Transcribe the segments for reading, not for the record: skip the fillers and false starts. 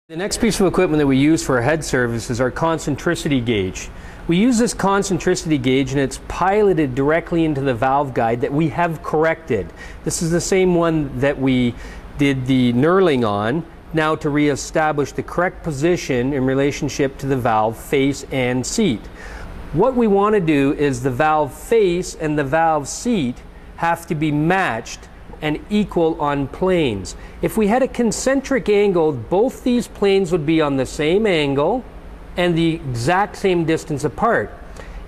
The next piece of equipment that we use for a head service is our concentricity gauge. We use this concentricity gauge and it's piloted directly into the valve guide that we have corrected. This is the same one that we did the knurling on, now to re-establish the correct position in relationship to the valve face and seat. What we want to do is the valve face and the valve seat have to be matched and equal on planes. If we had a concentric angle, both these planes would be on the same angle and the exact same distance apart.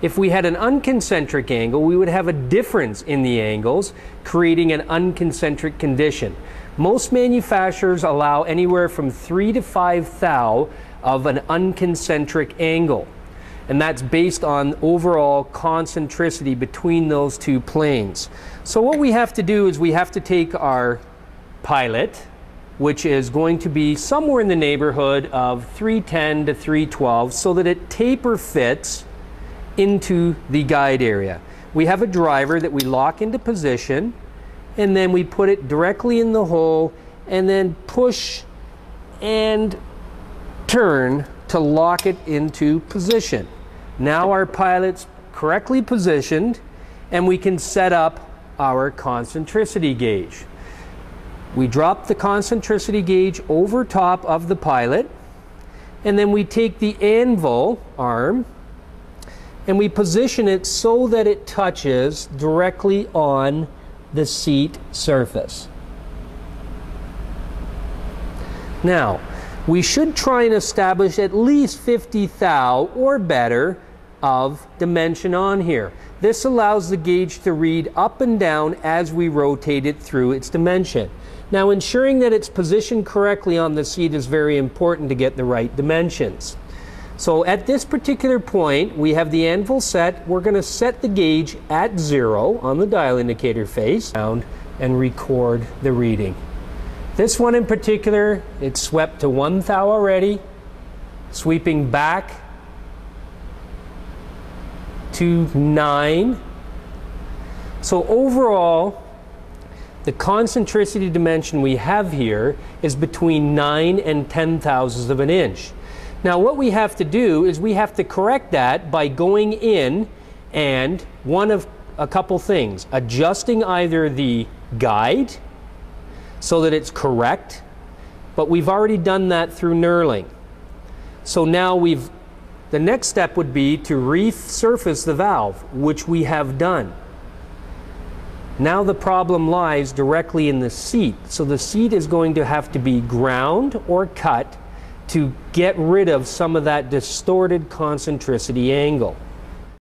If we had an unconcentric angle, we would have a difference in the angles, creating an unconcentric condition. Most manufacturers allow anywhere from 3 to 5 thou of an unconcentric angle, and that's based on overall concentricity between those two planes. So what we have to do is we have to take our pilot, which is going to be somewhere in the neighborhood of 310 to 312, so that it taper fits into the guide area. We have a driver that we lock into position, and then we put it directly in the hole and then push and turn to lock it into position. Now our pilot's correctly positioned and we can set up our concentricity gauge. We drop the concentricity gauge over top of the pilot, and then we take the anvil arm and we position it so that it touches directly on the seat surface. Now, we should try and establish at least 50 thou or better of dimension on here. This allows the gauge to read up and down as we rotate it through its dimension. Now, ensuring that it's positioned correctly on the seat is very important to get the right dimensions. So at this particular point, we have the anvil set. We're going to set the gauge at 0 on the dial indicator face and record the reading. This one in particular, it's swept to 1 thou already, sweeping back to 9. So overall, the concentricity dimension we have here is between 9 and 10 thousandths of an inch. Now what we have to do is we have to correct that by going in and one of a couple things. Adjusting either the guide so that it's correct, but we've already done that through knurling. So now the next step would be to resurface the valve, which we have done. Now the problem lies directly in the seat. So the seat is going to have to be ground or cut to get rid of some of that distorted concentricity angle.